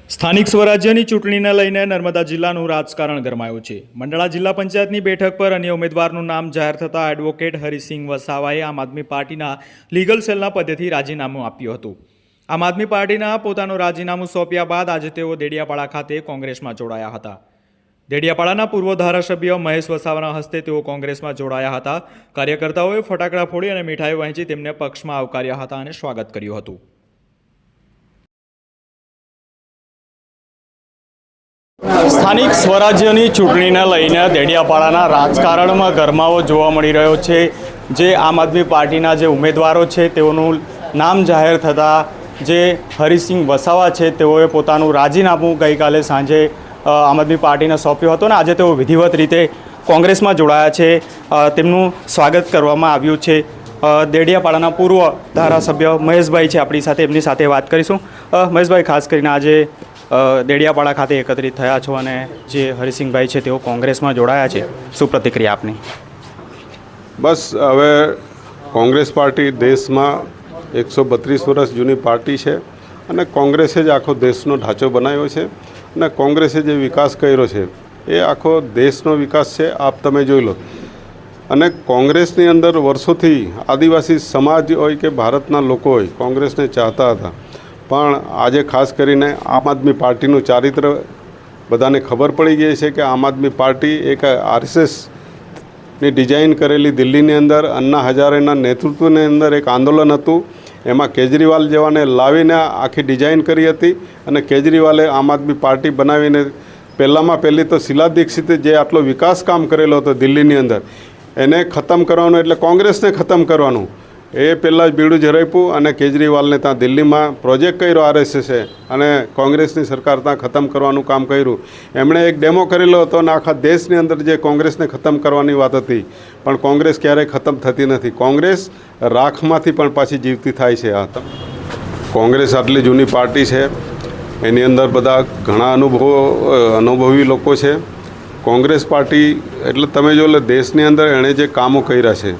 સ્થાનિક સ્વરાજ્યની ચૂંટણીને લઈને નર્મદા જિલ્લાનું રાજકારણ ગરમાયું છે। મંડળા જિલ્લા પંચાયતની બેઠક પર અન્ય ઉમેદવારનું નામ જાહેર થતાં એડવોકેટ હરિસિંહ વસાવાએ આમ આદમી પાર્ટીના લીગલ સેલના પદેથી રાજીનામું આપ્યું હતું। આમ આદમી પાર્ટીના પોતાનું રાજીનામું સોંપ્યા બાદ આજે તેઓ દેડિયાપાડા ખાતે કોંગ્રેસમાં જોડાયા હતા। દેડિયાપાડાના પૂર્વ ધારાસભ્ય મહેશ વસાવાના હસ્તે તેઓ કોંગ્રેસમાં જોડાયા હતા। કાર્યકર્તાઓએ ફટાકડા ફોડી અને મીઠાઈ વહેંચી તેમને પક્ષમાં આવકાર્યા હતા અને સ્વાગત કર્યું હતું। સ્થાનિક સ્વરાજ્યની ચૂંટણીને લઈને દેડિયાપાડાના રાજકારણમાં ગરમાવો જોવા મળી રહ્યો છે। જે આમ આદમી પાર્ટીના જે ઉમેદવારો છે તેઓનું નામ જાહેર થતાં જે હરિસિંહ વસાવા છે તેઓએ પોતાનું રાજીનામું ગઈકાલે સાંજે આમ આદમી પાર્ટીને સોંપ્યું હતું અને આજે તેઓ વિધિવત રીતે કોંગ્રેસમાં જોડાયા છે। તેમનું સ્વાગત કરવામાં આવ્યું છે। દેડિયાપાડાના પૂર્વ ધારાસભ્ય મહેશભાઈ છે આપણી સાથે, એમની સાથે વાત કરીશું। મહેશભાઈ, ખાસ કરીને આજે દેડિયાપાડા ખાતે એકત્રિત થયા છો અને જે હરિસિંહભાઈ છે તેઓ કોંગ્રેસમાં જોડાયા છે, શું પ્રતિક્રિયા આપની? બસ હવે કોંગ્રેસ પાર્ટી દેશમાં 132 વર્ષ જૂની પાર્ટી છે અને કોંગ્રેસે જ આખો દેશનો ઢાંચો બનાવ્યો છે અને કોંગ્રેસે જે વિકાસ કર્યો છે એ આખો દેશનો વિકાસ છે। આપ તમે જોઈ લો, અને કોંગ્રેસની અંદર વર્ષોથી આદિવાસી સમાજ હોય કે ભારતના લોકો હોય કોંગ્રેસને ચાહતા હતા, પણ આજે ખાસ કરીને આમ આદમી પાર્ટીનું ચારિત્ર બધાને ખબર પડી ગઈ છે કે આમ આદમી પાર્ટી એક આરએસએસની ડિઝાઇન કરેલી દિલ્હીની અંદર અન્ના હજારેના નેતૃત્વની અંદર એક આંદોલન હતું। એમાં કેજરીવાલ જેવાને લાવીને આખી ડિઝાઇન કરી હતી અને કેજરીવાલે આમ આદમી પાર્ટી બનાવીને પહેલી તો શીલા દીક્ષિતે જે આટલો વિકાસ કામ કરેલો હતો દિલ્હીની અંદર એને ખતમ કરવાનું, એટલે કોંગ્રેસને ખતમ કરવાનું એ પહેલાં જ બીડું ઝડપ્યું અને કેજરીવાલને ત્યાં દિલ્હીમાં પ્રોજેક્ટ કર્યો આરએસએસે અને કોંગ્રેસની સરકાર ત્યાં ખતમ કરવાનું કામ કર્યું। એમણે એક ડેમો કરેલો હતો અને આખા દેશની અંદર જે કોંગ્રેસને ખતમ કરવાની વાત હતી, પણ કોંગ્રેસ ક્યારેય ખતમ થતી નથી। કોંગ્રેસ રાખમાંથી પણ પાછી જીવતી થાય છે। આ કોંગ્રેસ આટલી જૂની પાર્ટી છે, એની અંદર બધા ઘણા અનુભવી લોકો છે। કોંગ્રેસ પાર્ટી એટલે તમે જો લે દેશની અંદર એણે જે કામો કર્યા છે,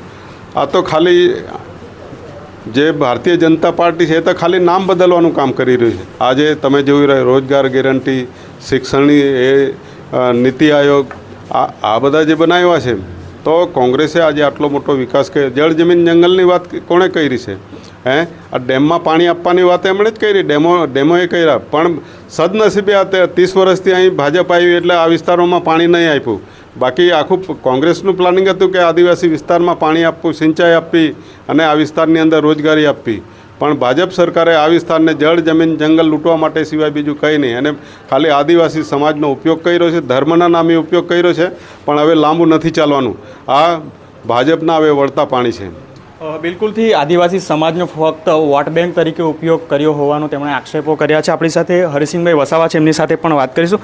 આ તો ખાલી જે ભારતીય જનતા પાર્ટી છે એ તો ખાલી નામ બદલવાનું કામ કરી રહ્યું છે। આજે તમે જોઈ રહ્યા રોજગાર ગેરંટી, શિક્ષણની એ નીતિ આયોગ, આ બધા જે બનાવ્યા છે, તો કોંગ્રેસે આજે આટલો મોટો વિકાસ કર્યો। જળ જમીન જંગલની વાત કોણે કરી છે? આ ડેમમાં પાણી આપવાની વાત એમણે જ કરી, ડેમોએ કર્યા, પણ સદનસીબે આ 30 વર્ષથી અહીં ભાજપ આવી એટલે આ વિસ્તારોમાં પાણી નહીં આપ્યું। બાકી આખું કોંગ્રેસનું પ્લાનિંગ હતું કે આદિવાસી વિસ્તારમાં પાણી આપવું, સિંચાઈ આપવી અને આ વિસ્તારની અંદર રોજગારી આપવી, પણ ભાજપ સરકારે આ વિસ્તારને જળ જમીન જંગલ લૂંટવા માટે સિવાય બીજું કંઈ નહીં, અને ખાલી આદિવાસી સમાજનો ઉપયોગ કર્યો છે, ધર્મના નામે ઉપયોગ કર્યો છે, પણ હવે લાંબુ નથી ચાલવાનું। આ ભાજપના હવે વળતા પાણી છે। બિલકુલથી આદિવાસી સમાજનો ફક્ત વોટ બેંક તરીકે ઉપયોગ કર્યો હોવાનો તેમણે આક્ષેપો કર્યા છે। આપણી સાથે હરિસિંહભાઈ વસાવા છે, એમની સાથે પણ વાત કરીશું।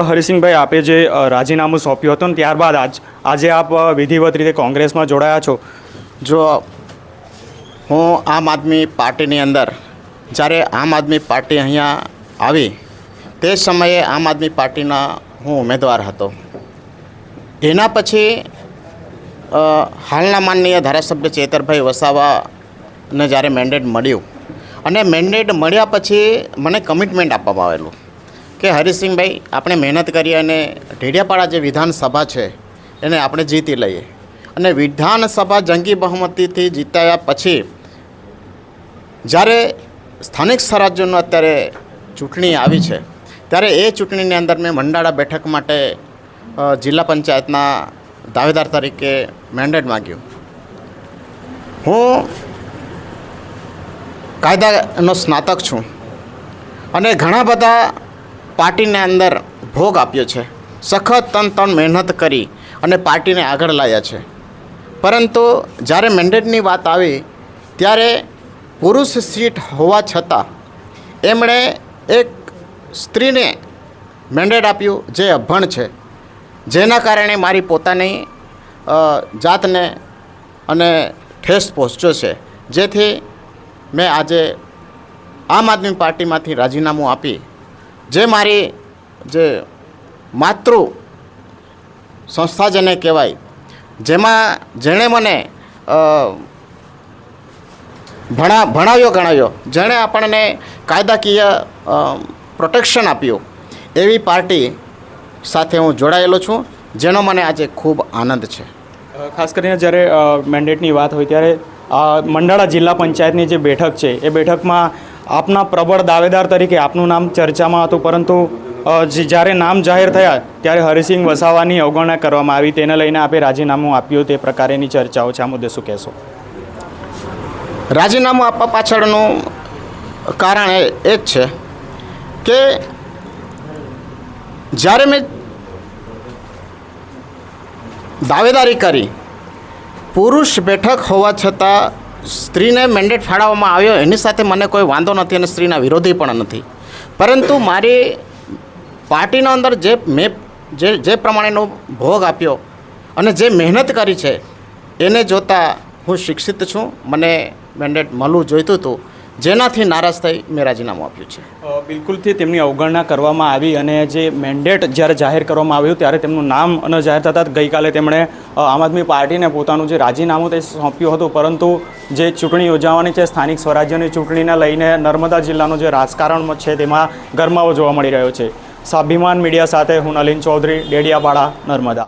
હરિસિંહભાઈ, આપે જે રાજીનામું સોંપ્યું હતું ને ત્યારબાદ આજે આપ વિધિવત રીતે કોંગ્રેસમાં જોડાયા છો। જો હું આમ આદમી પાર્ટીની અંદર જ્યારે આમ આદમી પાર્ટી અહીંયા આવી તે સમયે આમ આદમી પાર્ટીના હું ઉમેદવાર હતો। એના પછી હાલના માનનીય ધારાસભ્ય ચેતરભાઈ વસાવાને જ્યારે મેન્ડેટ મળ્યું અને મેન્ડેટ મળ્યા પછી મને કમિટમેન્ટ આપવામાં આવેલું કે હરિસિંહભાઈ, આપણે મહેનત કરી અને દેડિયાપાડા જે વિધાનસભા છે એને આપણે જીતી લઈએ, અને વિધાનસભા જંગી બહુમતીથી જીત્યા પછી જ્યારે સ્થાનિક સ્વરાજ્યનો અત્યારે ચૂંટણી આવી છે ત્યારે એ ચૂંટણીની અંદર મેં મંડાળા બેઠક માટે જિલ્લા પંચાયતના દાવેદાર તરીકે મેન્ડેટ માગ્યું। હું કાયદાનો સ્નાતક છું અને ઘણા બધા પાર્ટીને અંદર ભોગ આપ્યો છે, સખત તન મહેનત કરી અને પાર્ટીને આગળ લાવ્યા છે, પરંતુ જ્યારે મેન્ડેટની વાત આવી ત્યારે પુરુષ સીટ હોવા છતાં એમણે એક સ્ત્રીને મેન્ડેટ આપ્યું જે અભણ છે, જેના કારણે મારી પોતાની જાતને અને ઠેસ પહોંચ્યો છે, જેથી મેં આજે આમ આદમી પાર્ટીમાંથી રાજીનામું આપી જે મારી જે માતૃ સંસ્થા જેને કહેવાય, જેમાં જેણે મને ભણાવ્યો ગણાવ્યો, જેણે આપણને કાયદાકીય પ્રોટેક્શન આપ્યું એવી પાર્ટી સાથે હું જોડાયેલો છું, જેનો મને આજે ખૂબ આનંદ છે. ખાસ કરીને જ્યારે મેન્ડેટની વાત હોય ત્યારે મંડાળા જિલ્લા પંચાયતની જે બેઠક છે એ બેઠકમાં આપના પ્રબળ દાવેદાર તરીકે આપનું નામ ચર્ચામાં હતું, પરંતુ જ્યારે નામ જાહેર થયા ત્યારે હરિસિંહ વસાવાની અવગણના કરવામાં આવી. તેને લઈને આપે રાજીનામું આપ્યું, તે પ્રકારેની ચર્ચાઓ છે. આ મુદ્દે શું કહેશો? રાજીનામું આપવા પાછળનું કારણ એ જ છે કે જ્યારે મેં દાવેદારી કરી, પુરુષ બેઠક હોવા છતાં સ્ત્રીને મેન્ડેટ ફાળવવામાં આવ્યો, એની સાથે મને કોઈ વાંધો નથી અને સ્ત્રીના વિરોધી પણ નથી. પરંતુ મારી પાર્ટીના અંદર જે પ્રમાણેનો ભોગ આપ્યો અને જે મહેનત કરી છે એને જોતાં હું શિક્ષિત છું. મને મેન્ડેટ મળવું જોઈતું હતું, જેનાથી નારાજ થઈ મેં રાજીનામું આપ્યું છે. બિલકુલથી તેમની અવગણના કરવામાં આવી અને જે મેન્ડેટ જ્યારે જાહેર કરવામાં આવ્યું ત્યારે તેમનું નામ ન જાહેર થતાં ગઈકાલે તેમણે આમ આદમી પાર્ટીને પોતાનું જે રાજીનામું તે સોંપ્યું હતું. પરંતુ જે ચૂંટણી યોજાવાની છે સ્થાનિક સ્વરાજ્યની ચૂંટણીને લઈને નર્મદા જિલ્લાનું જે રાજકારણ છે તેમાં ગરમાવો જોવા મળી રહ્યો છે. સ્વાભિમાન મીડિયા સાથે હું નલિન ચૌધરી, ડેડિયાપાડા, નર્મદા.